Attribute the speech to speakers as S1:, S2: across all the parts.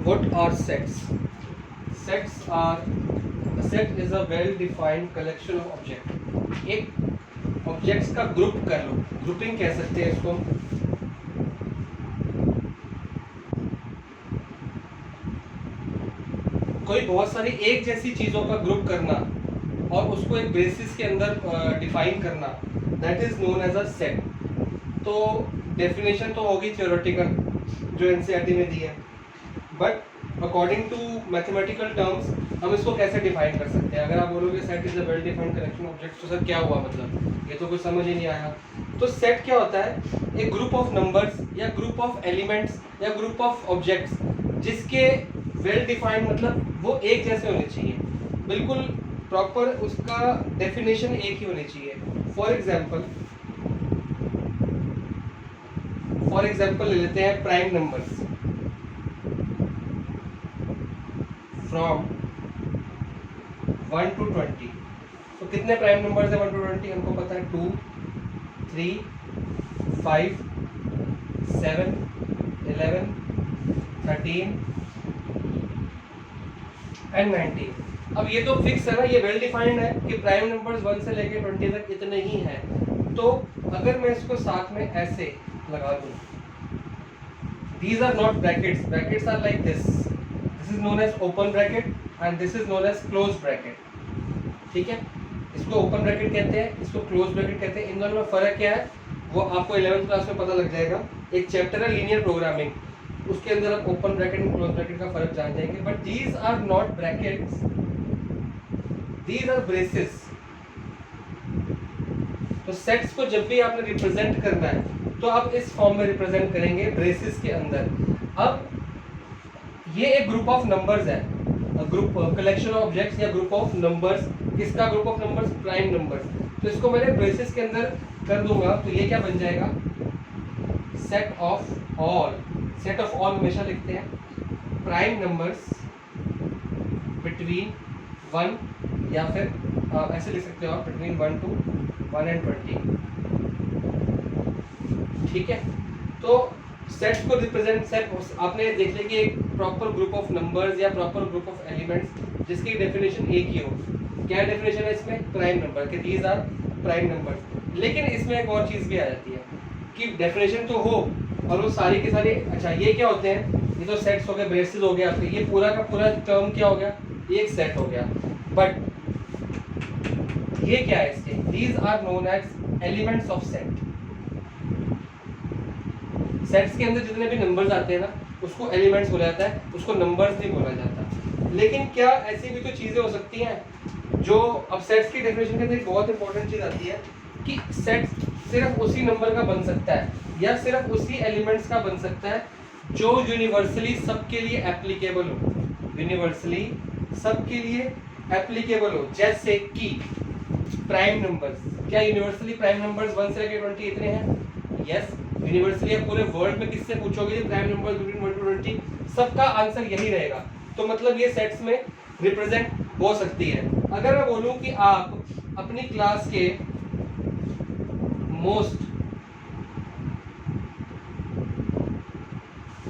S1: What are sets? Sets are a set is a well defined collection of object. एक objects का group कर लो, grouping कह सकते हैं इसको। कोई बहुत सारी एक जैसी चीजों का ग्रुप करना और उसको एक बेसिस के अंदर डिफाइन करना, that is known as a set. तो डेफिनेशन तो होगी थ्योरेटिकल जो एनसीईआरटी में दी है, but according to mathematical terms हम इसको कैसे डिफाइन कर सकते हैं। अगर आप बोलोगे set is a well defined collection of objects, तो सर क्या हुआ, मतलब ये तो कुछ समझ ही नहीं आया। तो सेट क्या होता है? एक ग्रुप ऑफ नंबर्स या ग्रुप ऑफ एलिमेंट्स या ग्रुप ऑफ ऑब्जेक्ट्स जिसके वेल डिफाइंड मतलब वो एक जैसे होने चाहिए, बिल्कुल प्रॉपर, उसका डेफिनेशन एक ही होनी चाहिए। फॉर एग्जाम्पल ले लेते हैं प्राइम नंबर्स फ्रॉम 1 to 20। तो कितने प्राइम नंबर्स है 1 to 20? हमको पता है 2, 3, 5, 7, 11, 13 एंड 19। अब ये तो फिक्स है ना, ये वेल डिफाइंड है कि प्राइम नंबर्स 1 से लेके 20 तक इतने ही हैं। तो अगर मैं इसको साथ में ऐसे लगा दूं, these are not brackets, brackets are like this is known as open bracket and this is known as closed bracket। ठीक है, इसको ओपन ब्रैकेट कहते हैं, इसको क्लोज ब्रैकेट कहते हैं। इन दोनों में फर्क क्या है वो आपको 11th क्लास में पता लग जाएगा। एक चैप्टर है लीनियर प्रोग्रामिंग, उसके अंदर आप open bracket and close bracket का फर्क जान जाएंगे। But these are not brackets, these are braces. तो सेट्स को जब भी आपने रिप्रेजेंट करना है तो आप इस फॉर्म में रिप्रेजेंट करेंगे ब्रेसेस के अंदर। अब ये एक ग्रुप ऑफ नंबर्स है, ग्रुप कलेक्शन ऑफ ऑब्जेक्ट्स या ग्रुप ऑफ नंबर्स। किसका group of numbers? Prime numbers. तो इसको मैंने ब्रेसेस के अंदर कर दूंगा तो ये क्या बन जाएगा? Set of all. Set of all हमेशा लिखते हैं प्राइम नंबर्स बिटवीन 1 या फिर ऐसे लिख सकते हो आप बिटवीन 1 to 1 and 20। ठीक है, तो सेट्स को रिप्रेजेंट, सेट आपने देख लिया कि एक प्रॉपर ग्रुप ऑफ नंबर्स या प्रॉपर ग्रुप ऑफ एलिमेंट्स जिसकी डेफिनेशन एक ही हो। क्या डेफिनेशन है इसमें? प्राइम नंबर के दीज आर प्राइम नंबर्स। लेकिन इसमें एक और चीज भी आ जाती है कि डेफिनेशन तो हो और वो सारी के सारे, अच्छा ये क्या होते हैं? ये तो सेट्स हो गए, ब्रेसेस हो गया आपके, ये पूरा का पूरा टर्म क्या हो गया? एक सेट हो गया। बट ये क्या है इसके? These are known as elements of set. Sets के अंदर जितने भी नंबर्स आते हैं ना उसको एलिमेंट्स बोला जाता है, उसको नंबर्स नहीं बोला जाता। लेकिन क्या ऐसी भी तो चीजें हो सकती हैं जो, अब सेट्स की डेफिनेशन के अंदर एक बहुत इंपॉर्टेंट चीज आती है कि सेट सिर्फ उसी नंबर का बन सकता है या सिर्फ उसी एलिमेंट्स का बन सकता है जो यूनिवर्सली सबके लिए एप्लीकेबल हो। यूनिवर्सली सबके लिए एप्लीकेबल हो, जैसे कि प्राइम नंबर्स। क्या यूनिवर्सली प्राइम नंबर्स 1 से लेकर 20 इतने हैं? यस, यूनिवर्सली आप पूरे वर्ल्ड में किससे पूछोगे प्राइम नंबर्स बिटवीन 1 to 20, सबका आंसर यही रहेगा। तो मतलब ये सेट्स में रिप्रेजेंट हो सकती है। अगर मैं बोलूं कि आप अपनी क्लास के मोस्ट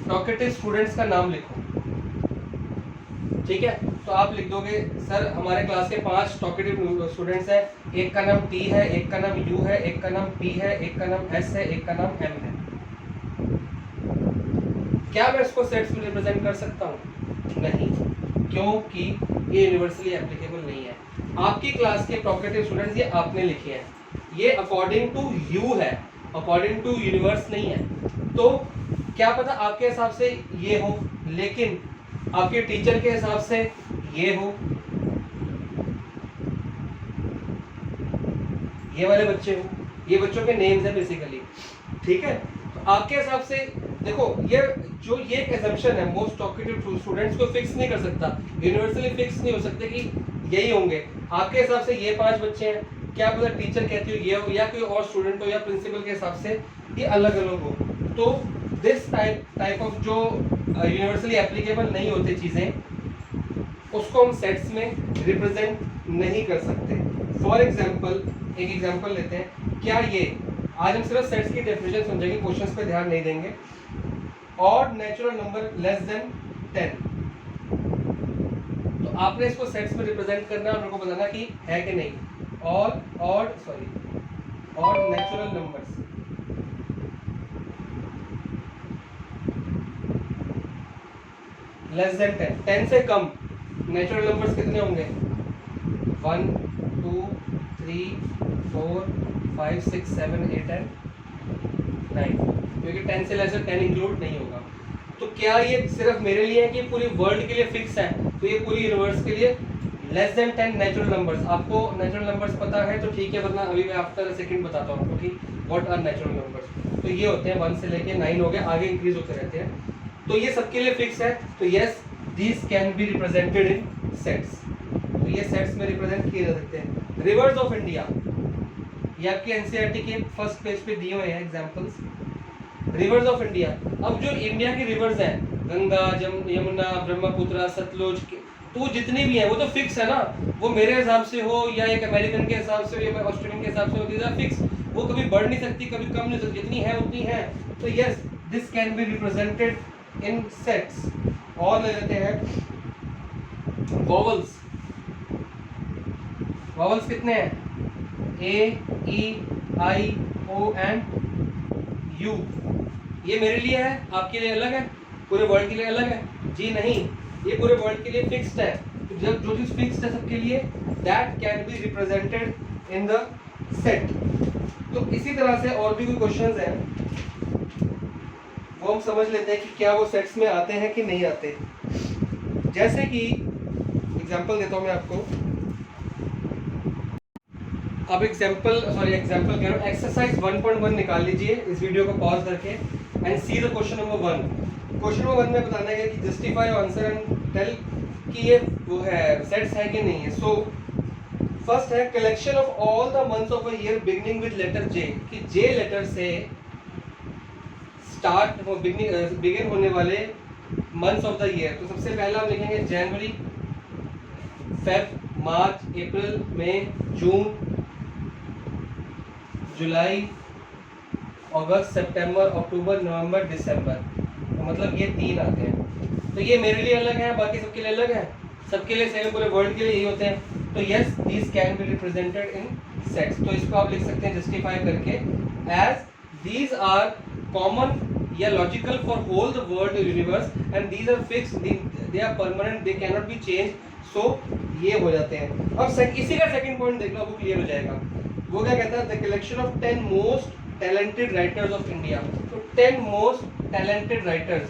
S1: टॉकेटिव स्टूडेंट्स का नाम लिखो, ठीक है, तो आप लिख दोगे सर हमारे क्लास के 5 टॉकेटिव स्टूडेंट्स हैं, एक का नाम टी है, एक का नाम यू है, एक का नाम पी है, एक का नाम एस है, एक का नाम एम है। क्या मैं इसको सेट्स में रिप्रेजेंट कर सकता हूँ? नहीं, क्योंकि ये यूनिवर्सली एप्लीकेबल नहीं है। आपकी क्लास के टॉकेटिव स्टूडेंट्स ये आपने लिखे हैं, ये अकॉर्डिंग टू यू है, अकॉर्डिंग टू यूनिवर्स नहीं है। तो क्या पता आपके हिसाब से ये हो, लेकिन आपके टीचर के हिसाब से ये हो, ये वाले बच्चे हो, ये बच्चों के नेम्स है बेसिकली। ठीक है, तो आपके हिसाब से देखो ये जो ये एक assumption है, मोस्ट टॉकेटिव स्टूडेंट्स को फिक्स नहीं कर सकता, यूनिवर्सली फिक्स नहीं हो सकते कि यही होंगे। आपके हिसाब से ये 5 बच्चे हैं, क्या पता टीचर कहती हो ये हो, या कोई और स्टूडेंट हो, या प्रिंसिपल के हिसाब से ये अलग अलग हो। तो दिस टाइप ऑफ जो यूनिवर्सली एप्लीकेबल नहीं होते चीज़ें, उसको हम सेट्स में रिप्रेजेंट नहीं कर सकते। फॉर एग्जाम्पल, एक एग्जाम्पल लेते हैं। क्या ये, आज हम सिर्फ सेट्स की डेफिनेशन समझेंगे, क्वेश्चंस पे ध्यान नहीं देंगे। Odd natural number less than 10, आपने इसको सेट्स में रिप्रेजेंट करना है और मेरे को बताना कि है कि नहीं। Odd natural numbers, less than 10, 10 से कम नेचुरल नंबर्स कितने होंगे? 1 2 3 4 5 6 7 8 एंड 9, क्योंकि 10 से लेस 10 इंक्लूड नहीं होगा। तो क्या ये सिर्फ मेरे लिए है कि पूरी वर्ल्ड के लिए फिक्स है? तो ये पूरी यूनिवर्स के लिए लेस देन 10 नेचुरल नंबर्स। आपको नेचुरल नंबर्स पता है तो ठीक है, वरना अभी मैं आफ्टर अ सेकंड बताता हूँ कि व्हाट आर नेचुरल नंबर्स। तो ये होते हैं 1 से लेके 9 हो गए, आगे इंक्रीज होते रहते हैं। तो ये सबके लिए फिक्स है। तो yes, these can be represented in sets. तो ये सेट्स में रिप्रेजेंट किए जा सकते हैं। रिवर्स ऑफ इंडिया, ये आपके एनसीईआरटी के फर्स्ट पेज पे दिए हुए हैं एग्जांपल्स। रिवर्स ऑफ इंडिया, अब जो इंडिया की रिवर्स हैं, गंगा, यमुना, ब्रह्मपुत्र, सतलुज, तो जितनी भी है वो तो फिक्स है ना। वो मेरे हिसाब से हो या एक अमेरिकन के हिसाब से हो या ऑस्ट्रेलियन के हिसाब से हो, दीज आर फिक्स। वो कभी बढ़ नहीं सकती, कभी कम नहीं सकती, जितनी है उतनी है। तो yes, this can be represented in sets. और ले लेते हैं वॉवल्स। वॉवल्स कितने हैं? ए, ई, आई, ओ एंड यू। ये मेरे लिए है, आपके लिए अलग है, पूरे वर्ल्ड के लिए अलग है? जी नहीं, ये पूरे वर्ल्ड के लिए फिक्स्ड है। तो जब जो चीज फिक्स्ड है सबके लिए, that can be represented in the set. तो इसी तरह से और भी कोई क्वेश्चंस हैं वो हम समझ लेते हैं कि क्या वो सेट्स में आते हैं कि नहीं आते। जैसे कि एग्जांपल देता हूं मैं आपको। अब एग्जांपल कह रहा हूं, एक्सरसाइज 1.1 निकाल लीजिए इस वीडियो को पॉज करके and see the question number 1। Question number 1 में बताना है कि जस्टिफाई आंसर एंड टेल कि ये वो है सेट्स है कि नहीं है। सो फर्स्ट है collection of all the months of a year beginning with letter J, कि जे लेटर से स्टार्ट बिगिन होने वाले मंथ्स ऑफ द ईयर। तो सबसे पहला हम लिखेंगे जनवरी, फेब, मार्च, अप्रैल, मई, जून, जुलाई, अगस्त, सितंबर, अक्टूबर, नवंबर, दिसंबर। तो मतलब ये 3 आते हैं। तो ये मेरे लिए अलग है, बाकी सबके लिए अलग है, सबके लिए सेम, पूरे वर्ल्ड के लिए यही होते हैं। तो yes, these can be represented in sets. तो इसको आप लिख सकते हैं जस्टिफाई करके एज दीज आर कॉमन या logical for whole the world universe and these are fixed, they are permanent, they can not be change. So ये हो जाते हैं। अब इसी का सेकंड पॉइंट देख लो, आपको क्लियर हो जाएगा। वो क्या कहता है? The collection of 10 most talented writers of India. तो 10 most talented writers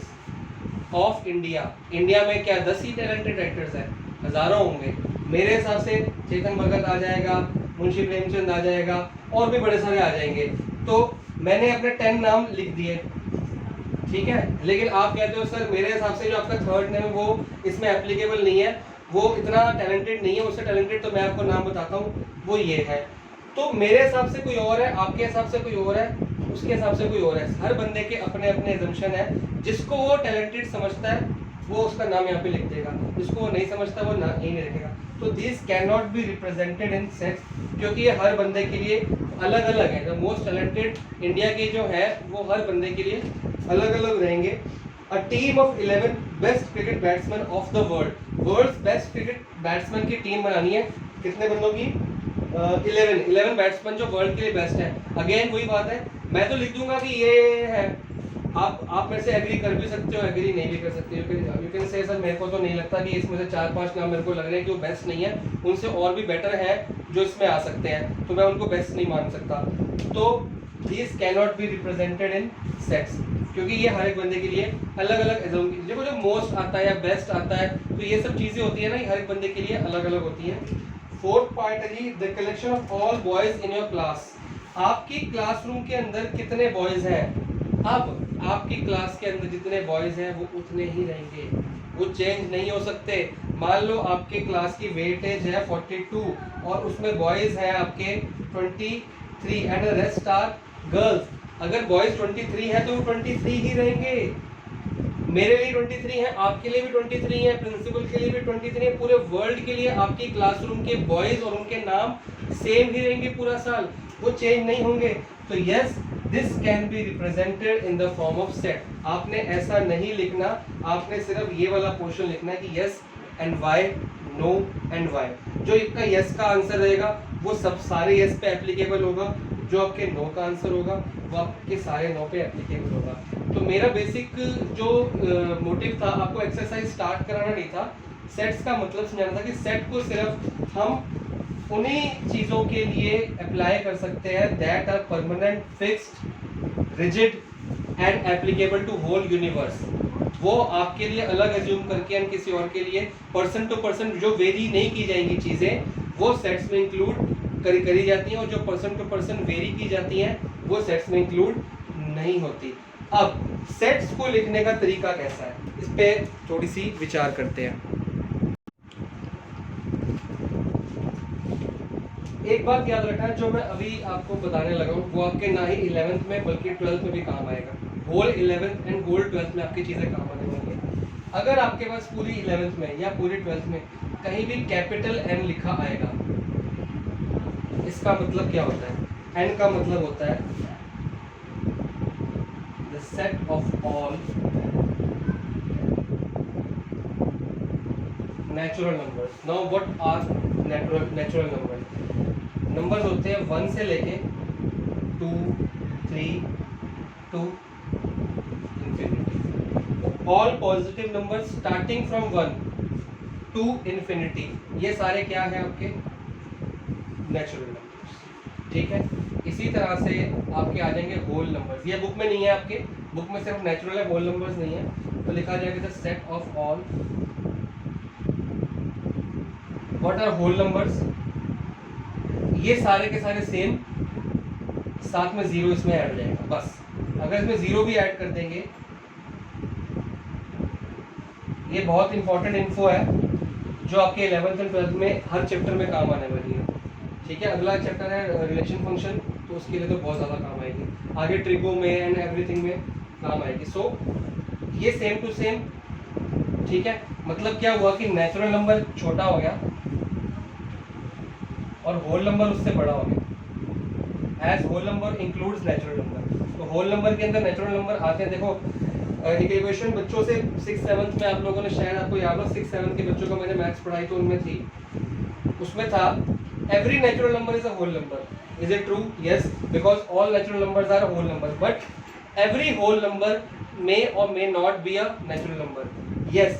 S1: of India. India में क्या 10 ही टैलेंटेड राइटर्स हैं? हजारों होंगे। मेरे हिसाब से चेतन भगत आ जाएगा, मुंशी प्रेमचंद आ जाएगा, और भी बड़े सारे आ जाएंगे। तो मैंने अपने 10 नाम लिख दिए, ठीक है। लेकिन आप कहते हो सर मेरे हिसाब से जो आपका थर्ड नेम है वो इसमें एप्लीकेबल नहीं है, वो इतना टैलेंटेड नहीं है, उससे टैलेंटेड तो मैं आपको नाम बताता हूँ, वो ये है। तो मेरे हिसाब से कोई और है, आपके हिसाब से कोई और है, उसके हिसाब से कोई और है। हर बंदे के अपने अपने एजम्पशन है। जिसको वो टैलेंटेड समझता है वो उसका नाम यहाँ पे लिख देगा, जिसको वो नहीं समझता वो नाम यही नहीं लिखेगा। तो this can not B represented in sets, क्योंकि ये हर बंदे के लिए अलग अलग है। द मोस्ट टैलेंटेड इंडिया के जो है वो हर बंदे के लिए अलग अलग रहेंगे। A team of 11 best cricket batsman of the world, world's best cricket batsman की टीम बनानी है। कितने बंदों की? 11 बैट्समैन जो वर्ल्ड के लिए बेस्ट है। अगेन वही बात है, मैं तो लिख दूंगा कि ये है, आप मेरे से एग्री कर भी सकते हो, एग्री नहीं भी कर सकते हो। यू कैन से सर मेरे को तो नहीं लगता कि इसमें से 4-5 नाम मेरे को लग रहे हैं कि वो बेस्ट नहीं है, उनसे और भी बेटर है जो इसमें आ सकते हैं, तो मैं उनको बेस्ट नहीं मान सकता। तो this can not B represented in sets, क्योंकि ये हर एक बंदे के लिए अलग अलग देखो, जो मोस्ट आता है या बेस्ट आता है, तो ये सब चीजें होती है ना, हर एक बंदे के लिए अलग अलग होती है। फोर्थ पॉइंट है जी, the collection of all boys in your class. आपकी क्लासरूम के अंदर कितने बॉयज हैं? अब आपकी क्लास के अंदर जितने बॉयज हैं वो उतने ही रहेंगे, वो चेंज नहीं हो सकते। मान लो आपके क्लास की वेटेज है 42 और उसमें बॉयज हैं आपके 23 एंड रेस्ट आर गर्ल्स। अगर बॉयज 23 है तो वो 23 ही रहेंगे। मेरे लिए 23 है, आपके लिए भी 23 है, प्रिंसिपल के लिए भी 23 है, पूरे वर्ल्ड के लिए आपकी क्लासरूम के बॉयज और उनके नाम सेम ही रहेंगे पूरा साल, वो चेंज नहीं होंगे। तो yes, this can be represented in the form of set. आपने ऐसा नहीं लिखना, आपने सिर्फ ये वाला पोर्शन लिखना है कि yes and why no and why. जो इसका यस का आंसर रहेगा वो सब सारे यस पे एप्लीकेबल होगा, जो आपके नो का आंसर होगा वो आपके सारे नो पे एप्लीकेबल होगा। तो मेरा बेसिक जो मोटिव था आपको एक्सरसाइज स्टार्ट कराना नहीं था, सेट्स का मतलब समझाना था कि सेट को सिर्फ हम उन्हीं चीज़ों के लिए अप्लाई कर सकते हैं that are permanent, fixed, rigid and applicable to whole universe. वो आपके लिए अलग एज्यूम करके एंड किसी और के लिए पर्सन टू पर्सन जो वेरी नहीं की जाएंगी चीज़ें वो सेट्स में इंक्लूड करी जाती हैं, और जो पर्सन टू पर्सन वेरी की जाती हैं वो सेट्स में इंक्लूड नहीं होती। अब सेट्स को लिखने का तरीका कैसा है, इस पे थोड़ी सी विचार करते हैं। एक बात याद रखना, जो मैं अभी आपको बताने लगा हूँ वो आपके ना ही 11th में बल्कि 12th में भी काम आएगा। Whole 11th and whole 12th में आपकी चीज़ें काम आने वाली है। अगर आपके पास पूरी 11th में या पूरी 12th में कहीं भी कैपिटल एन लिखा आएगा, इसका मतलब क्या होता है? एन का मतलब होता है the set of all natural numbers. Now what are natural numbers? Numbers होते हैं 1 से लेके 2, 3 to infinity. All positive numbers starting from 1 to infinity, ये सारे क्या हैं आपके नेचुरल नंबर्स। ठीक है, इसी तरह से आपके आ जाएंगे होल नंबर्स। ये बुक में नहीं है, आपके बुक में सिर्फ नेचुरल है, होल नंबर्स नहीं है। तो लिखा जाएगा the set of all, what are whole numbers? ये सारे के सारे सेम, साथ में जीरो इसमें ऐड हो जाएगा बस। अगर इसमें जीरो भी ऐड कर देंगे, ये बहुत इंपॉर्टेंट इन्फो है जो आपके 11th एंड 12th में हर चैप्टर में काम आने वाली है। ठीक है, अगला चैप्टर है रिलेशन फंक्शन, तो उसके लिए तो बहुत ज़्यादा काम आएगी, आगे ट्रिगो में एंड एवरीथिंग में काम आएगी। सो ये सेम टू सेम। ठीक है, मतलब क्या हुआ कि नेचुरल नंबर छोटा हो गया और होल नंबर उससे बड़ा हो गया। As whole number includes natural number, तो होल नंबर के अंदर नेचुरल नंबर आते हैं। देखो एक इक्वेशन बच्चों से 6th 7th में आप लोगों ने, शायद आपको याद हो, 6th 7th के बच्चों को मैंने मैथ्स पढ़ाई तो उनमें थी, उसमें था every natural number is a whole number. Is it true? Yes, because all natural numbers are whole number, but every whole number may और may not be a natural number. Yes,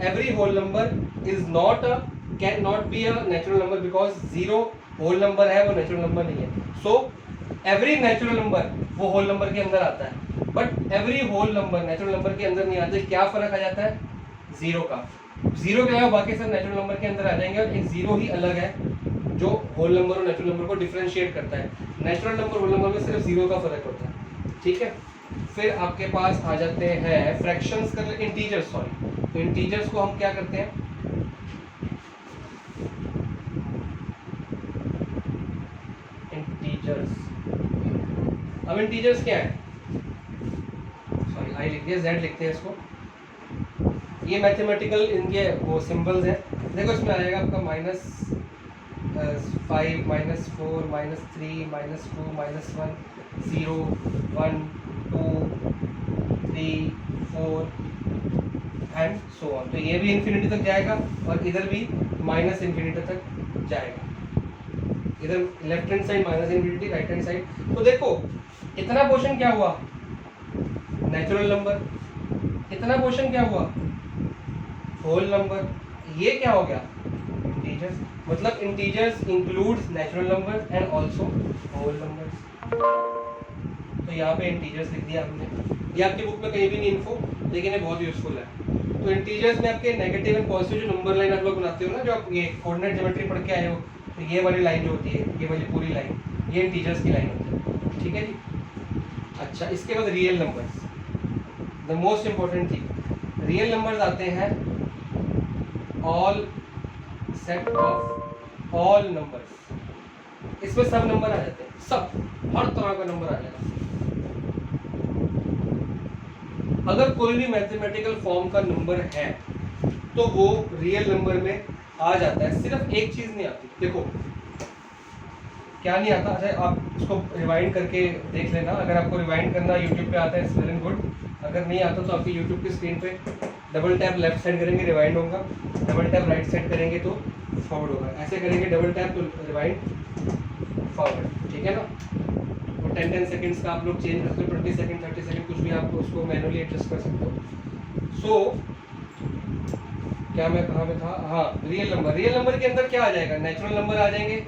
S1: every whole number is not a, can not be a natural number because zero whole number है, वो natural number नहीं है। So every natural number वो whole number के अंदर आता है, but every whole number natural number के अंदर नहीं आते। क्या फर्क आ जाता है? जीरो का। जीरो क्या है, बाकी सब नेचुरल नंबर के अंदर आ जाएंगे, और एक जीरो ही अलग है जो होल नंबर और नेचुरल नंबर को डिफरेंशिएट करता है। नेचुरल नंबर होल नंबर में सिर्फ जीरो का फर्क होता है। ठीक है, फिर आपके पास आ जाते हैं फ्रैक्शंस कर, इंटीजर्स, सॉरी। तो इंटीजर्स को हम क्या करते हैं? इंटीजर्स, अब इंटीजर्स क्या है? सॉरी आई लिख दिया, जेड लिखते हैं इसको। ये मैथमेटिकल इनके वो सिंबल्स हैं। देखो इसमें आएगा आपका -5, -4, -3, -2, -1, 0, 1, 2, 3, 4 एंड सो ऑन। तो ये भी इन्फिनिटी तक जाएगा और इधर भी माइनस इन्फिनिटी तक जाएगा। इधर left hand side minus infinity, right hand side. तो देखो इतना पोर्शन क्या हुआ? Natural number. इतना पोर्शन क्या हुआ? Whole number. ये क्या हो गया? इंटीजर्स। मतलब integers includes natural numbers and also whole numbers. तो यहाँ पे इंटीजर्स लिख दिया हमने। ये आपकी बुक में कहीं भी नहीं इन्फो, लेकिन ये बहुत यूजफुल है। तो इंटीजर्स में आपके नेगेटिव एंड पॉजिटिव जो नंबर लाइन आप लोग बनाते हो ना, जो आप ये कोऑर्डिनेट ज्योमेट्री पढ़ के आए हो, तो ये वाली लाइन जो होती है, ये वाली पूरी लाइन, ये इंटीजर्स की लाइन होती है। ठीक है जी। अच्छा, इसके बाद real numbers, the most important thing. Real numbers आते हैं all set of all numbers. इसमें सब नंबर आ जाते हैं, सब, हर तरह का नंबर आ जाएगा। अगर कोई भी मैथमेटिकल फॉर्म का नंबर है तो वो रियल नंबर में आ जाता है। सिर्फ एक चीज नहीं आती, देखो क्या नहीं आता। अच्छा, आप इसको रिवाइंड करके देख लेना। अगर आपको रिवाइंड करना यूट्यूब पे आता है, इट्स वेरी गुड। अगर नहीं आता तो आपकी यूट्यूब की स्क्रीन पे डबल टैप लेफ्ट साइड करेंगे रिवाइंड होगा, डबल टैप राइट साइड करेंगे तो फॉरवर्ड होगा, ऐसे करेंगे डबल टैप तो रिवाइंड फॉरवर्ड, ठीक है ना। और 10 सेकंड्स का आप लोग चेंज करते हो, 20 सेकंड 30 सेकंड कुछ भी आप उसको मैनुअली एडजस्ट कर सकते हो। सो क्या मैं कहाँ पे था, हाँ रियल नंबर। रियल नंबर के अंदर क्या आ जाएगा, नेचुरल नंबर आ जाएंगे,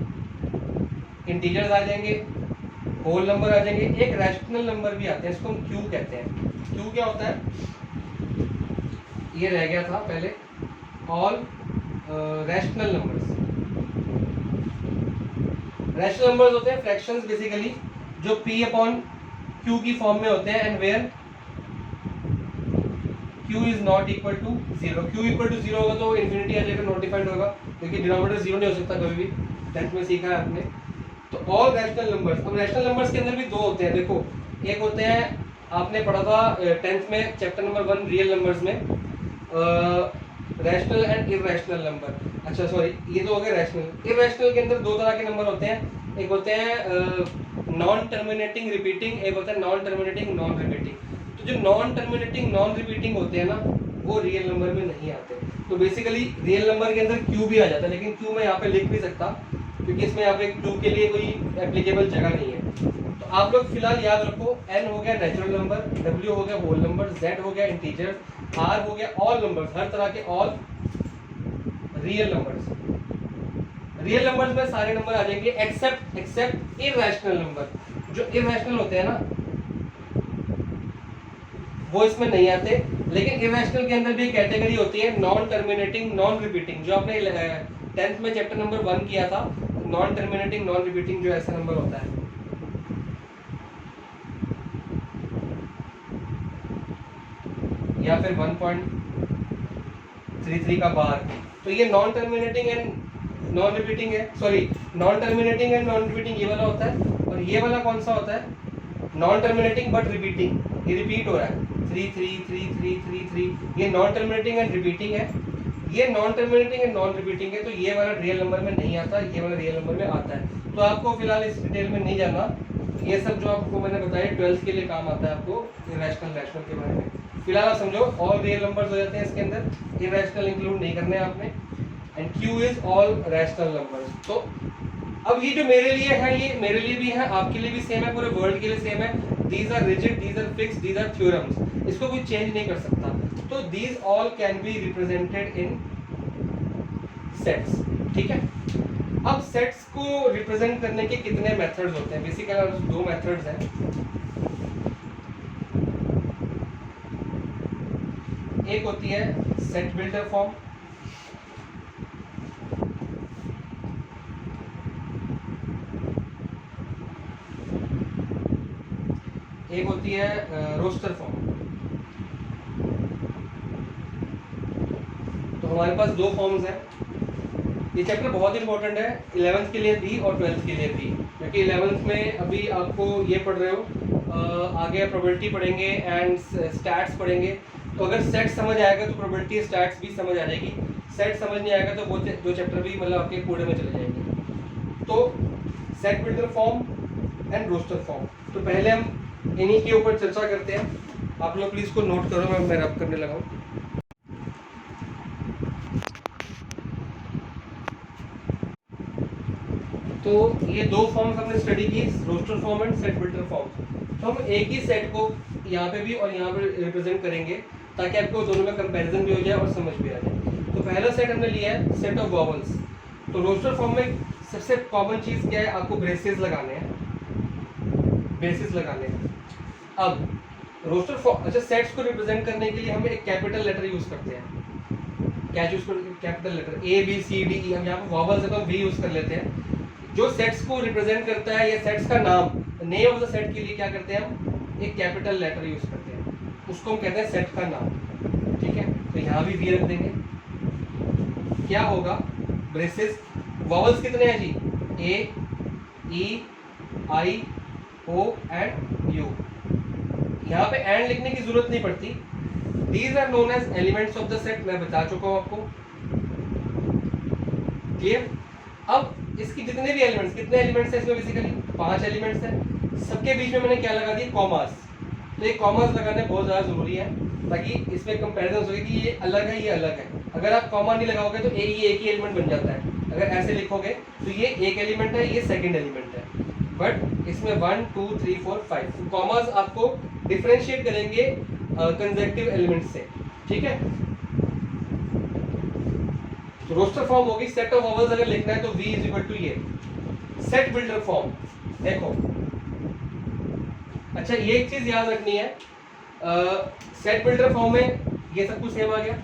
S1: इंटीजर्स आ जाएंगे, होल नंबर आ जाएंगे, एक रैशनल नंबर भी आते हैं, इसको हम क्यू कहते हैं। क्यू क्या होता है, ये रह गया था पहले, all rational numbers. Rational numbers होते हैं फ्रैक्शंस बेसिकली, जो p अपॉन q की फॉर्म में होते हैं, and where q is not equal to 0। q equal to 0 होगा तो इन्फिनिटी आ जाएगा, नोटिफाइड होगा, क्योंकि डिनोमिनेटर 0 नहीं हो सकता कभी भी, 10th में सीखा है आपने। तो ऑल रैशनल नंबर्स, अब रैशनल नंबर्स के अंदर भी दो होते हैं, देखो एक होते हैं, आपने पढ़ा था 10th में चैप्टर नंबर 1 रियल नंबर्स में, रैशनल एंड इररेशनल नंबर। अच्छा सॉरी, ये तो हो गया रैशनल। इररेशनल के अंदर दो तरह के नंबर होते हैं, एक होते हैं नॉन टर्मिनेटिंग रिपीटिंग, एक होता है नॉन टर्मिनेटिंग नॉन रिपीटिंग। तो जो नॉन टर्मिनेटिंग नॉन रिपीटिंग होते हैं ना, वो रियल नंबर में नहीं आते। तो बेसिकली रियल नंबर के अंदर क्यू भी आ जाता है, लेकिन क्यू मैं यहाँ पे लिख भी सकता, क्योंकि इसमें यहाँ पे क्यू के लिए कोई एप्लीकेबल जगह नहीं है। तो आप लोग फिलहाल याद रखो, n हो गया नेचुरल नंबर, w हो गया होल नंबर, z हो गया इंटीजर, r हो गया ऑल नंबर्स, हर तरह के all real numbers. Real numbers में सारे नंबर आ जाएंगे एक्सेप्ट इररेशनल नंबर। जो इररेशनल होते हैं ना, वो इसमें नहीं आते। लेकिन इररेशनल के अंदर भी कैटेगरी होती है नॉन टर्मिनेटिंग नॉन रिपीटिंग, जो आपने 10th में चैप्टर नंबर 1 किया था, नॉन टर्मिनेटिंग नॉन रिपीटिंग जो ऐसा नंबर होता है। या फिर 1.33 का बार, तो ये non terminating and non repeating है, sorry non terminating and non repeating ये वाला होता है। और ये वाला कौन सा होता है, नॉन टर्मिनेटिंग बट रिपीटिंग, ये रिपीट हो रहा है 3 3 3 3 3 3, ये नॉन टर्मिनेटिंग एंड रिपीटिंग है। ये non terminating and non repeating है, तो ये वाला रियल नंबर में नहीं आता, ये वाला रियल नंबर में आता है। तो आपको फिलहाल इस डिटेल में नहीं जानना, ये सब जो आपको मैंने बताया 12th के लिए काम आता है आपको, इररेशनल रैशनल के बारे में। फिलहाल आप समझो ऑल रियल नंबर्स हो जाते हैं इसके अंदर, इररेशनल इंक्लूड नहीं करने आपने, and Q is all rational numbers. तो अब ये जो मेरे लिए है, ये मेरे लिए भी है, आपके लिए भी सेम है, पूरे वर्ल्ड के लिए सेम है। These are rigid, these are fixed, these are theorems, इसको कोई चेंज नहीं कर सकता। तो these all can be represented in sets, ठीक है। अब सेट्स को रिप्रेजेंट करने के कितने मेथड्स होते हैं, बेसिकली दो मेथड्स हैं। एक होती है सेट बिल्डर फॉर्म, एक होती है रोस्टर फॉर्म। तो हमारे पास दो फॉर्म्स हैं। ये चैप्टर बहुत इंपॉर्टेंट है 11th के लिए भी और 12th के लिए भी, क्योंकि 11th में अभी आपको ये पढ़ रहे हो, आगे प्रोबेबिलिटी पढ़ेंगे एंड स्टैट्स पढ़ेंगे। तो अगर सेट समझ आएगा तो प्रोबेबिलिटी स्टैट्स भी समझ आ जाएगी, सेट समझ नहीं आएगा तो वो दो चैप्टर भी मतलब आपके कूड़े में चले जाएंगे। तो set builder form and roster form, तो पहले हम इन्हीं के ऊपर चर्चा करते हैं। आप लोग प्लीज़ को नोट करो, मैं रब करने लगा हूँ। तो ये दो फॉर्म्स हमने स्टडी की, roster form and set builder form. तो हम एक ही सेट को यहाँ पे भी और यहाँ पे रिप्रेजेंट करेंगे, ताकि आपको दोनों में कंपैरिजन भी हो जाए और समझ भी आ जाए। तो पहला सेट हमने लिया है सेट ऑफ वॉवल्स। तो रोस्टर फॉर्म में सबसे कॉमन चीज़ क्या है, आपको ब्रेसेस लगाने हैं, ब्रेसेस लगाने हैं। अब रोस्टर फॉर्म, अच्छा सेट्स को रिप्रेजेंट करने के लिए हम एक कैपिटल लेटर यूज़ करते हैं। क्या यूज़ करते हैं, कैपिटल लेटर ABCD। हम यहाँ पर वॉवल्स है तो हम V यूज़ कर लेते हैं। जो सेट्स को रिप्रेजेंट करता है या सेट्स का नाम, नेम ऑफ द सेट के लिए क्या करते हैं हम, एक कैपिटल लेटर यूज करते हैं, उसको हम कहते हैं सेट का नाम, ठीक है। तो यहाँ भी V रख देंगे। क्या होगा, ब्रेसेस, वॉवल्स कितने हैं जी, A E I O and U। यहाँ पे एंड लिखने की जरूरत नहीं पड़ती। These are known as elements of the set, मैं बता चुका हूँ आपको, क्लियर। अब इसकी जितने भी एलिमेंट्स, कितने एलिमेंट्स हैं इसमें, बेसिकली 5 एलिमेंट्स हैं। सबके बीच में मैंने क्या लगा दी, कॉमास। तो ये कॉमास लगाने बहुत ज़्यादा ज़रूरी है। ताकि इसमें कंपैरिजन हो सके कि ये अलग है, ये अलग है। अगर आप कॉमा नहीं लगाओगे तो ये एक ही एलिमेंट बन जाता है। अगर ऐसे लिखोगे तो ये एक एलिमेंट है, ये सेकंड एलिमेंट है। बट इसमें 1 2 3 4 5 तो कॉमास आपको डिफरेंशिएट करेंगे कंसेक्यूटिव एलिमेंट से, ठीक है। तो रोस्टर फॉर्म होगी सेट ऑफ वॉवल्स अगर लिखना है तो v इज इक्वल टू ये सेट बिल्डर फॉर्म। देखो अच्छा ये एक चीज याद रखनी है, सेट बिल्डर फॉर्म में ये सब कुछ सेम आ गया,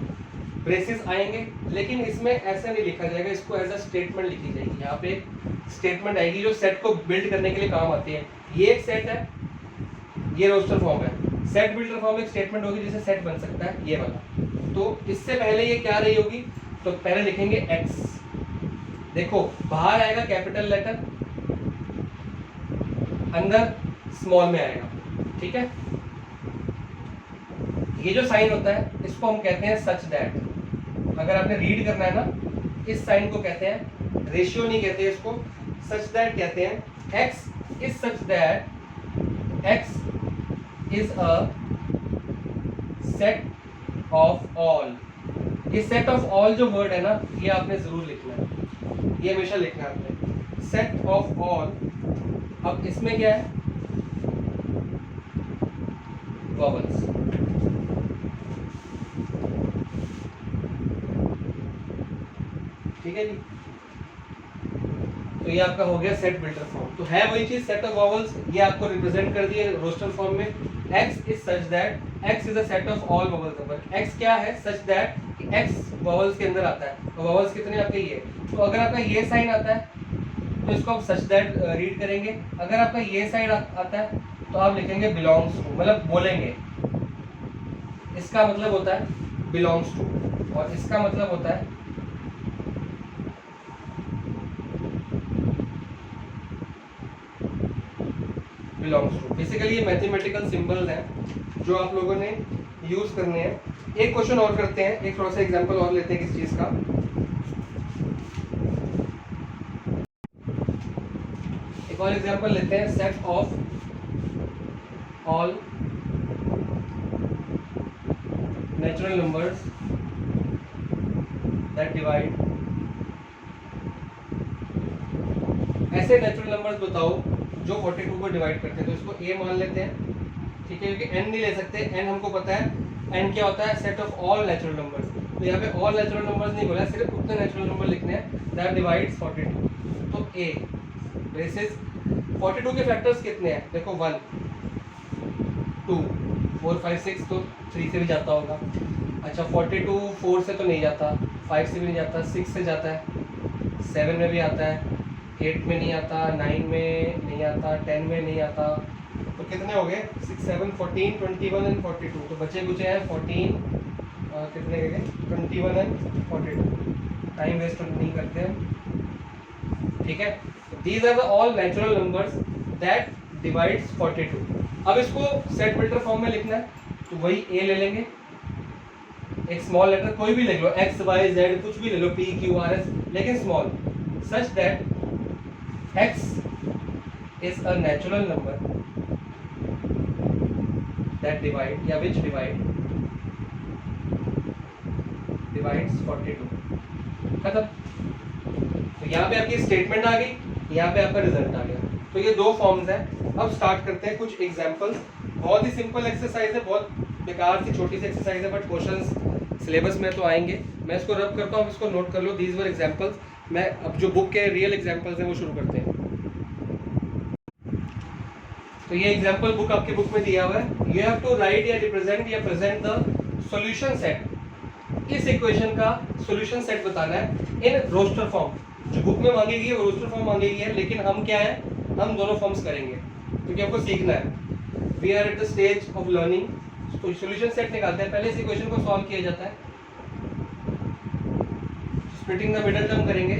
S1: ब्रेसेस आएंगे, लेकिन इसमें ऐसा नहीं लिखा जाएगा, इसको एज अ स्टेटमेंट लिखी जाएगी। यहाँ पे एक स्टेटमेंट आएगी जो सेट को बिल्ड करने के लिए काम आती है। ये एक सेट है, ये रोस्टर फॉर्म है। सेट बिल्डर फॉर्म एक स्टेटमेंट होगी जिससे सेट बन सकता है, ये वाला। तो इससे पहले ये क्या रही होगी, तो पहले लिखेंगे x। देखो बाहर आएगा कैपिटल लेटर, अंदर स्मॉल में आएगा, ठीक है। ये जो साइन होता है इसको हम कहते हैं सच दैट। अगर आपने रीड करना है ना, इस साइन को कहते हैं, रेशियो नहीं कहते इसको, सच दैट कहते हैं। x is such that x is a set of all. ये सेट ऑफ ऑल जो वर्ड है ना, ये आपने जरूर लिखना है, ये हमेशा लिखना है आपने, सेट ऑफ ऑल। अब इसमें क्या है, वॉवल्स। ठीक है जी, तो ये आपका हो गया सेट बिल्डर फॉर्म। तो है वही चीज, सेट ऑफ वॉवल्स, ये आपको रिप्रेजेंट कर दिए रोस्टर फॉर्म में। x is such that x is a set of all vowels number. x क्या है, सच दैट कि x वॉवल्स के अंदर आता है। तो वॉवल्स कितने आपके ये, तो अगर आपका ये साइन आता है तो इसको आप सच दैट रीड करेंगे। अगर आपका ये साइन आता है तो आप लिखेंगे बिलोंग्स टू, मतलब बोलेंगे। इसका मतलब होता है बिलोंग्स टू, और इसका मतलब होता है बिलोंग्स टू। बेसिकली ये मैथमेटिकल सिंबल्स हैं जो आप लोगों ने यूज करने हैं। एक क्वेश्चन और करते हैं, एक थोड़ा सा एग्जांपल और लेते हैं किस चीज का। एक और एग्जांपल लेते हैं, set of all natural numbers that divide. ऐसे नेचुरल नंबर्स बताओ जो 42 को डिवाइड करते हैं। तो इसको a मान लेते हैं, ठीक है, क्योंकि n नहीं ले सकते। n हमको पता है, n क्या होता है, set of all natural numbers. तो यहाँ पे ऑल नेचुरल नंबर्स नहीं बोला, सिर्फ उतने नेचुरल नंबर लिखने हैं दैट डिवाइड्स 42। तो a बेसिस 42 के फैक्टर्स कितने हैं, देखो 1 2 4 5 6, तो 3 से भी जाता होगा। अच्छा 42 4 से तो नहीं जाता, 5 से भी नहीं जाता, 6 से जाता है, 7 में भी आता है, 8 में नहीं आता, 9 में नहीं आता, 10 में नहीं आता। तो कितने हो गए, 6 7 14 21 एंड 42। तो बचे कुछ हैं 14 कितने गए, 21 एंड 42। टाइम वेस्ट नहीं करते हैं, ठीक है। These are the all natural numbers that divides 42। अब इसको सेट बिल्डर फॉर्म में लिखना है, तो वही a ले लेंगे, एक स्मॉल लेटर कोई भी ले लो, x y z कुछ भी ले लो, p q r s, लेकिन small, such that x is a natural number that divide या which divides 42। खत्म। तो यहाँ पे आपकी स्टेटमेंट आ गई, यहाँ पे आपका रिजल्ट आ गया। तो ये दो फॉर्म्स हैं। अब स्टार्ट करते हैं कुछ एग्जांपल्स। बहुत ही सिंपल एक्सरसाइज है, बहुत बेकार सी छोटी सी एक्सरसाइज है, बट क्वेश्चंस सिलेबस में तो आएंगे। मैं इसको रब करता हूँ, इसको नोट कर लो। These were examples. मैं अब जो बुक के रियल एग्जांपल्स हैं वो शुरू करते हैं। तो ये एग्जांपल बुक आपकी बुक में दिया हुआ है। यू हैव टू राइट या रिप्रेजेंट या प्रेजेंट द सॉल्यूशन सेट। इस इक्वेशन का सॉल्यूशन सेट बताना है इन रोस्टर फॉर्म। जो बुक में मांगी गई है वो रोस्टर फॉर्म मांगी गई है, लेकिन हम क्या है, हम दोनों फॉर्म्स करेंगे क्योंकि हमको सीखना है। We are at the stage of learning. तो सॉल्यूशन सेट निकालते हैं। पहले इस इक्वेशन को सॉल्व किया जाता है। स्प्लिटिंग द मिडिल टर्म करेंगे।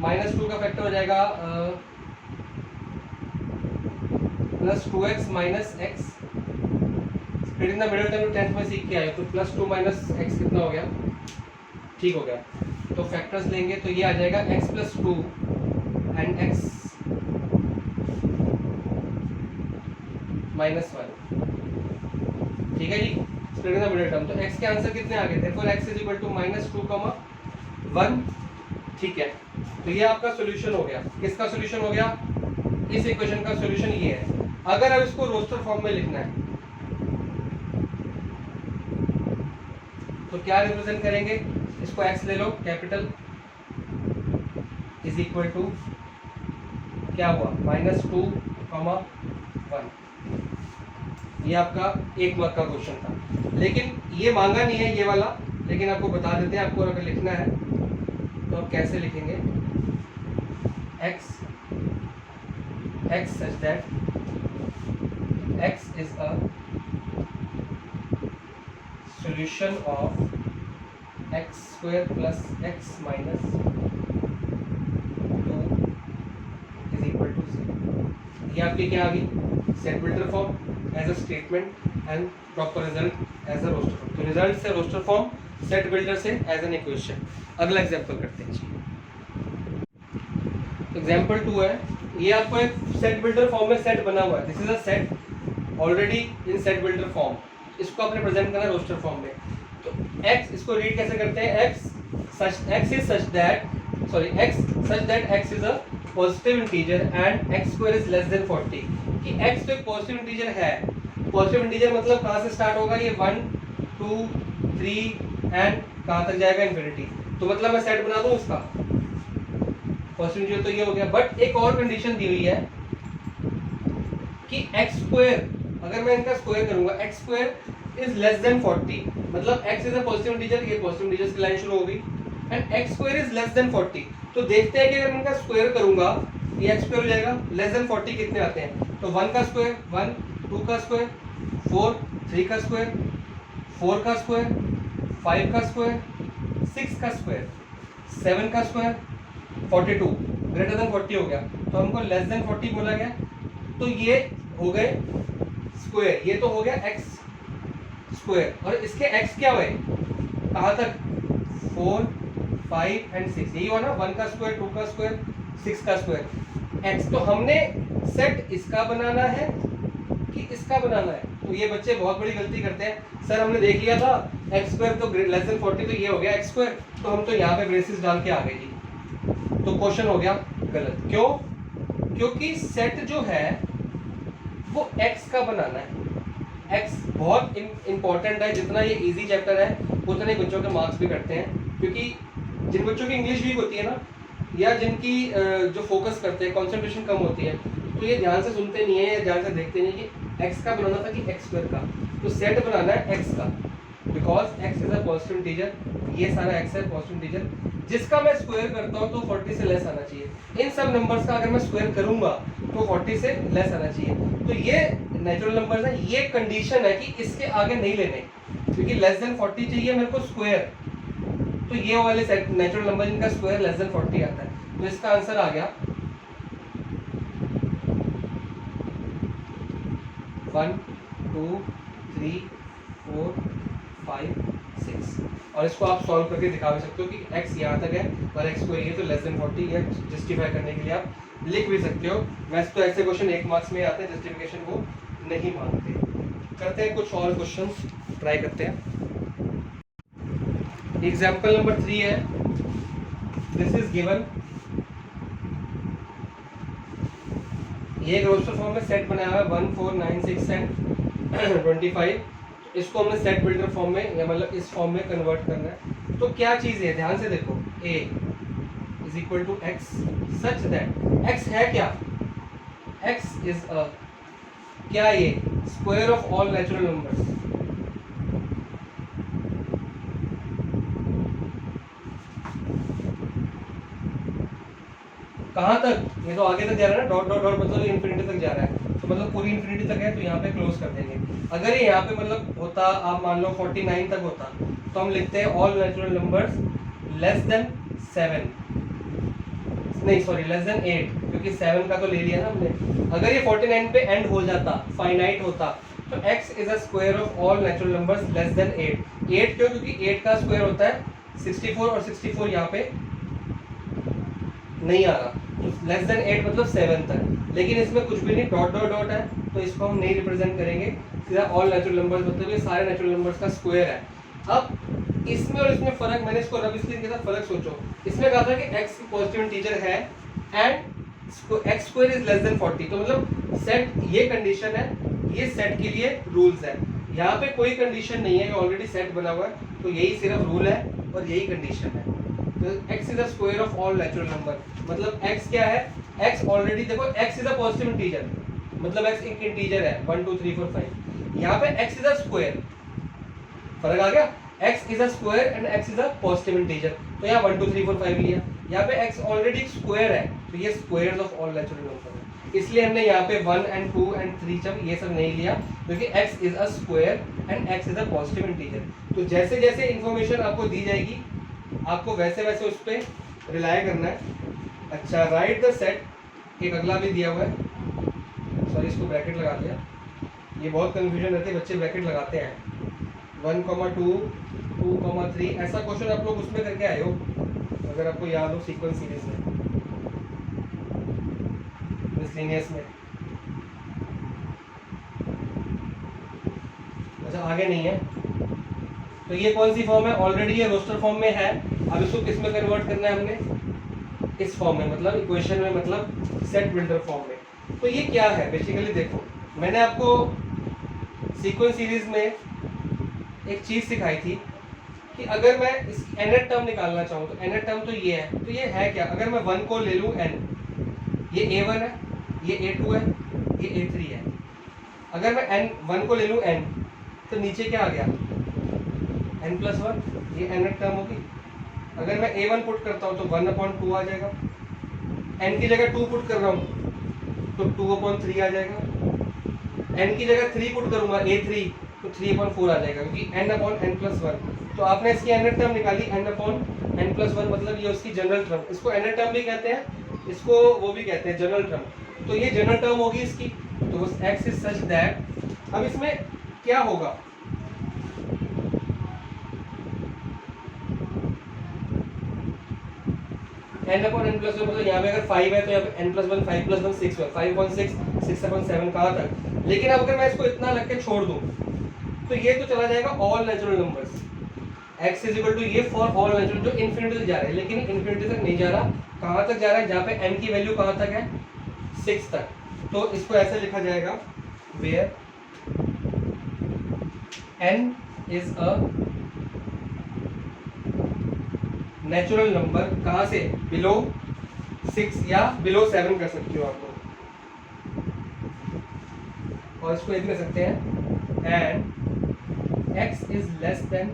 S1: -2 का फैक्टर हो जाएगा plus 2x minus x. Splitting the middle term 10th में सीख के आए, तो +2 माइनस एक्स कितना हो गया, ठीक हो गया। तो फैक्टर्स लेंगे तो ये आ जाएगा x + 2 एंड x -1। ठीक है जी। स्प्लिटिंग द मिडिल टर्म, तो x के आंसर कितने आ गए? Therefore x is equal to -2, 1। ठीक है, तो ये आपका सॉल्यूशन हो गया। किसका सॉल्यूशन हो गया? इस इक्वेशन का सॉल्यूशन ये है। अगर अब इसको रोस्टर फॉर्म में लिखना है तो क्या रिप्रेजेंट करेंगे? इसको x ले लो कैपिटल, इज इक्वल टू क्या हुआ? -2, 1। ये आपका 1 मार्क का क्वेश्चन था, लेकिन ये मांगा नहीं है ये वाला, लेकिन आपको बता देते हैं। आपको अगर लिखना है तो आप कैसे लिखेंगे? x such that x is a solution of x square plus x minus 2 is equal to 0। ये आपकी क्या आ गई? Set builder form as a statement and proper result as a roster form. तो रिजल्ट से रोस्टर फॉर्म, सेट बिल्डर से as an equation. अगला example करते हैं। एग्जांपल 2 है, ये आपको एक सेट बिल्डर फॉर्म में सेट बना हुआ है। This is a set already in set builder form. इसको आपने प्रेजेंट करना है रोस्टर फॉर्म में। तो x, इसको रीड कैसे करते हैं? x is such that x is a positive integer and x square is less than 40। कि x तो एक पॉजिटिव इंटीजर है। पॉजिटिव इंटीजर मतलब कहाँ से स्टार्ट होगा? ये 1, 2, 3 एंड कहाँ तक जाएगा? इन्फिनिटी। तो मतलब मैं सेट बना दूं उसका पॉजिटिव इंटीजर, तो ये हो गया। बट एक और कंडीशन दी हुई है कि x स्क्वायर, अगर मैं इनका स्क्वायर करूंगा, x square is less than 40, मतलब x is a positive integer, ये पॉजिटिव इंटीजर्स की लाइन शुरू हो गई, and x square is less than 40। तो देखते हैं कि अगर मैं इनका स्क्वायर करूंगा ये x स्क्वायर हो जाएगा। लेस देन 40 कितने आते हैं? तो 1 का स्क्वायर 1, 2 का स्क्वायर 4, 3 का स्क्वायर 4 का स्क्वायर, 5 का स्क्वायर 6 का स्क्वायर, 7 का स्क्वायर 42, ग्रेटर देन 40 हो गया। तो हमको लेस देन 40 बोला गया, तो ये हो गए स्क्वायर। ये तो हो गया x स्क्वायर, और इसके x क्या हुए? कहाँ तक? 4, 5 एंड 6। यही हुआ ना, 1 का स्क्वायर, 2 का स्क्वायर, 6 का स्क्वायर x। तो हमने सेट इसका बनाना है कि इसका बनाना है? तो ये बच्चे बहुत बड़ी गलती करते हैं। सर हमने देख लिया था x स्क्वायर तो लेस देन 40, तो ये हो गया x स्क्वायर, तो हम तो यहाँ पे ब्रेसेस डाल के आ गए जी। तो क्वेश्चन हो गया गलत। क्यों? क्योंकि सेट जो है वो x का बनाना है। x बहुत इंपॉर्टेंट है। जितना ये इजी चैप्टर है उतने बच्चों के मार्क्स भी करते हैं, क्योंकि जिन बच्चों की इंग्लिश वीक होती है ना, या जिनकी जो फोकस करते हैं, कंसंट्रेशन कम होती है, तो ये ध्यान से सुनते नहीं है या ध्यान से देखते नहीं कि x का बनाना था कि x स्क्वायर का। तो सेट बनाना है x का, because x is a positive integer. ये सारा x है पॉजिटिव इंटीजर, जिसका मैं स्क्वायर करता हूँ तो 40 से लेस आना चाहिए। इन सब नंबर्स का अगर मैं स्क्वायर करूंगा तो 40 से लेस आना चाहिए। तो ये नेचुरल नंबर्स है, ये कंडीशन है कि इसके आगे नहीं लेने, क्योंकि लेस देन 40 चाहिए मेरे को स्क्वायर। तो ये वाले सेट नेचुरल नंबर जिनका स्क्वायर लेस देन 40 आता है, तो इसका आंसर आ गया 1, 2, 3, 4, 5, 6। और इसको आप सॉल्व करके दिखा भी सकते हो कि x यहाँ तक है और x स्क्वायर ये तो लेस देन 40 है। जस्टिफाई करने के लिए आप लिख भी सकते हो। वैसे तो ऐसे क्वेश्चन 1 मार्क्स में आते हैं, जस्टिफिकेशन वो नहीं मांगते। करते हैं कुछ और क्वेश्चंस, ट्राई करते हैं। एग्जाम्पल नंबर 3 है, दिस इज गिवन। ये एक रोस्टर फॉर्म में सेट बनाया हुआ है 1, 4, 9, 6 एंड 25। इसको हमने सेट बिल्डर फॉर्म में या मतलब इस फॉर्म में कन्वर्ट करना है। तो क्या चीज़ है, ध्यान से देखो। a is equal to x such that, x है क्या? x इज अ क्या? ये square of all natural numbers. कहाँ तक? ये तो आगे तक जा रहा है ना, डॉट डॉट डॉट मतलब इन्फिनिटी तक जा रहा है, तो मतलब पूरी इन्फिनिटी तक है, तो यहाँ पे क्लोज कर देंगे। अगर ये यहाँ पे मतलब होता, आप मान लो 49 तक होता, तो हम लिखते हैं all natural numbers less than 7, नहीं सॉरी लेस देन 8, क्योंकि 7 का तो ले लिया ना हमने। अगर ये 49 पे एंड हो जाता, फाइनाइट होता, तो x is a square of all natural numbers less than 8। 8 क्यों? क्योंकि 8 का स्क्वायर होता है 64 और 64 यहाँ पे नहीं आ रहा, तो लेस देन 8 मतलब 7 तक। लेकिन इसमें कुछ भी नहीं, डॉट डॉट डॉट है, तो इसको हम नहीं रिप्रेजेंट करेंगे। सीधा ऑल नेचुरल नंबर्स मतलब ये सारे नेचुरल नंबर्स का स्क्वायर है। अब इसमें और इसमें फर्क, मैंने इसको रब इसलिए के साथ फर्क सोचो, इसमें कहा था कि x पॉजिटिव इंटीजर है and x square is less than 40, तो मतलब सेट ये कंडीशन है, ये सेट के लिए रूल्स है। यहाँ पे कोई कंडीशन नहीं है, ये ऑलरेडी सेट बना हुआ है, तो यही सिर्फ रूल है और यही कंडीशन है। तो x is the square of all natural number, मतलब x क्या है, x ऑलरेडी देखो x is a positive integer, मतलब x एक इंटीजर है 1 2 3 4 5, यहाँ पे x इज अ स्क्वायर, फर्क आ गया, x is a square and x is a positive integer, तो यहाँ 1 2 3 4 5 लिया, यहाँ पे x ऑलरेडी एक स्क्वायर है, तो ये squares of all natural number है, इसलिए हमने यहाँ पे 1 एंड 2 एंड 3 जब ये सब नहीं लिया, क्योंकि x is a square and x is a positive integer. तो जैसे जैसे इंफॉर्मेशन आपको दी जाएगी आपको वैसे वैसे उस पर रिलाय करना है। अच्छा, राइट द सेट, एक अगला भी दिया हुआ है, सॉरी इसको ब्रैकेट लगा दिया, ये बहुत कंफ्यूजन रहती है, बच्चे ब्रैकेट लगाते हैं 1, 2, 2, 3, ऐसा क्वेश्चन आप लोग उसमें करके आए हो अगर आपको याद हो सीक्वेंस सीरीज में, मिसलेनियस में। अच्छा आगे नहीं है, तो ये कौन सी फॉर्म है, ऑलरेडी ये रोस्टर फॉर्म में है, अब इसको किस में कन्वर्ट करना है हमने, इस फॉर्म में, मतलब इक्वेशन में, मतलब सेट बिल्डर फॉर्म में। तो ये क्या है बेसिकली, देखो मैंने आपको सीक्वेंस सीरीज में एक चीज सिखाई थी कि अगर मैं इस nth टर्म निकालना चाहूँ तो nth टर्म तो ये है, तो ये है क्या, अगर मैं 1 को ले लूँ n, ये a1 है, ये a2 है, ये a3 है, अगर मैं n1 को ले लूँ n, तो नीचे क्या आ गया n+1, ये nth टर्म होगी। अगर मैं a1 पुट करता हूँ तो 1/2 आ जाएगा, n की जगह 2 पुट कर रहा हूँ तो 2/3 आ जाएगा, n की जगह 3 पुट करूँगा a3 तो 3/4 आ जाएगा, क्योंकि n/n+1। तो आपने इसकी nth टर्म निकाली n/n+1, मतलब ये उसकी जनरल टर्म, इसको nth टर्म भी कहते हैं, इसको वो भी कहते हैं जनरल टर्म, तो ये जनरल टर्म होगी इसकी। तो x इज सच दैट, अब इसमें क्या होगा, n/n+1 मतलब यहाँ पे अगर 5 है तो यहाँ पे n+1 5+1 6 है, 5/6 6/7 कहाँ तक। लेकिन अब अगर मैं इसको इतना लग के छोड़ दूँ तो ये तो चला जाएगा all natural numbers, x is equal to ये फॉर ऑल नेचुरल, जो इन्फिनिटी तक जा रहा है, लेकिन इन्फिनिटी तक नहीं जा रहा, कहाँ तक जा रहा है, जहाँ पे n की वैल्यू कहाँ तक है 6 तक। तो इसको ऐसे लिखा जाएगा, where n is a natural number, कहाँ से, बिलो 6 या बिलो 7 कर सकते हो आप लोग, और इसको एक कर सकते हैं and x is less than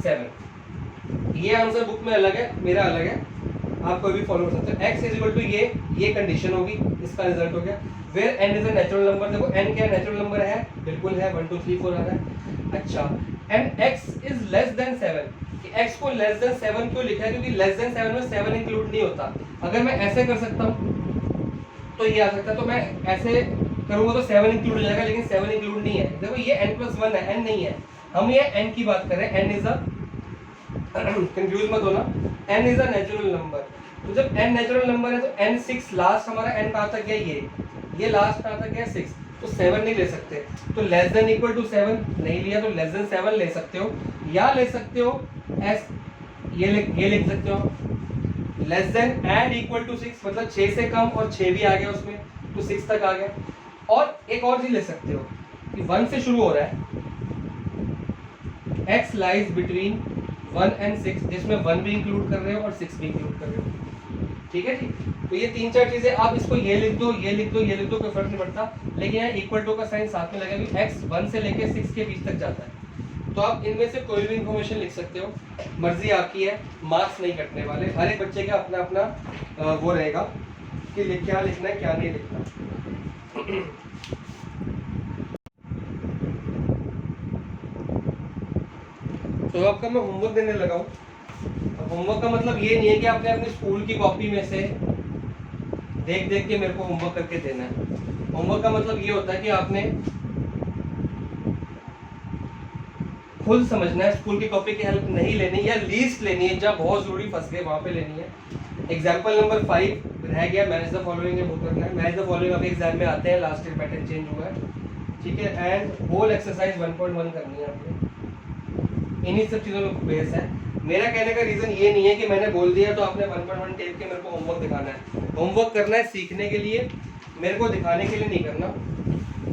S1: 7। ये आंसर बुक में अलग है, मेरा अलग है, आप कोई भी फॉलो कर सकते हो। x इज इक्वल टू ये कंडीशन होगी, इसका रिजल्ट हो गया। Where n is a natural number, देखो n क्या नेचुरल नंबर है, बिल्कुल है, 1 2 3 4 आ रहा है। अच्छा, and x is less than 7, कि x को लेस देन 7 क्यों लिखा है, क्योंकि लेस देन 7 में 7 इंक्लूड नहीं होता। अगर मैं ऐसे कर सकता हूँ तो ये आ सकता है, तो मैं ऐसे करूंगा तो 7 इंक्लूड हो जाएगा, लेकिन 7 इंक्लूड नहीं है, देखो ये n+1 है, n नहीं है, हम ये n की बात कर रहे हैं, n इज अ, कंफ्यूज मत होना, n is a natural number. तो जब n नेचुरल नंबर है तो n 6 लास्ट, हमारा n कहाँ तक गया, ये लास्ट कहाँ तक गया 6, तो 7 नहीं ले सकते, तो लेस देन इक्वल टू 7 नहीं लिया, तो लेस देन 7 ले सकते हो, या ले सकते हो s, ये लिख सकते हो less than and equal to 6, मतलब 6 से कम और 6 भी आ गया उसमें, तो 6 तक आ गया। और एक और चीज ले सकते हो कि 1 से शुरू हो रहा है, x लाइज बिटवीन 1 एंड 6, जिसमें 1 भी इंक्लूड कर रहे हो और 6 भी इंक्लूड कर रहे हो, ठीक है जी। तो ये 3-4 चीजें, आप इसको ये लिख दो, ये लिख दो, ये लिख दो, कोई फर्क नहीं पड़ता, लेकिन यहाँ इक्वल टू का साइन साथ में लगेगा, x 1 से लेके 6 के बीच तक जाता है। तो आप इनमें से कोई भी इंफॉर्मेशन लिख सकते हो, मर्जी आपकी है, मार्क्स नहीं कटने वाले, हर एक बच्चे का अपना अपना वो रहेगा कि क्या लिखना है क्या नहीं लिखना। तो आपका मैं होमवर्क देने लगा हूँ। होमवर्क का मतलब ये नहीं है कि आपने अपनी स्कूल की कॉपी में से देख देख के मेरे को होमवर्क करके देना है। होमवर्क का मतलब ये होता है कि आपने खुद समझना है, स्कूल की कॉपी की हेल्प नहीं लेनी, या लीस्ट लेनी है, जब बहुत जरूरी फंस गए वहां पे लेनी है। एग्जाम्पल नंबर 5 रह गया मैनेज द फॉलोइंग है, वो करना है। मैनेज द फॉलोइंग आपके एग्जाम में आते हैं, लास्ट ईयर पैटर्न चेंज हुआ है, ठीक है। एंड होल एक्सरसाइज 1.1 करनी है आपको। इन्हीं सब चीज़ों में बेस है। मेरा कहने का रीज़न ये नहीं है कि मैंने बोल दिया तो आपने 1.1 टेप के मेरे को होमवर्क दिखाना है। होमवर्क करना है सीखने के लिए, मेरे को दिखाने के लिए नहीं करना।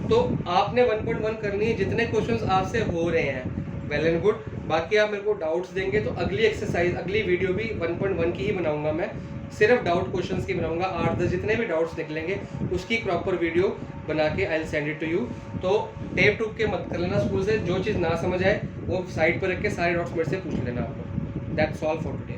S1: तो आपने 1.1 करनी है, जितने क्वेश्चंस आपसे हो रहे हैं वेल एंड गुड। बाकी आप मेरे को डाउट्स देंगे तो अगली एक्सरसाइज, अगली वीडियो भी 1.1 की ही बनाऊंगा मैं, सिर्फ डाउट क्वेश्चंस की बनाऊंगा। 8-10 जितने भी डाउट्स निकलेंगे उसकी प्रॉपर वीडियो बना के I will send it to you. तो टेप टूप के मत कर लेना स्कूल से, जो चीज़ ना समझ आए वो साइड पर रख के सारे डाउट्स मेरे से पूछ लेना आपको। That's all for today.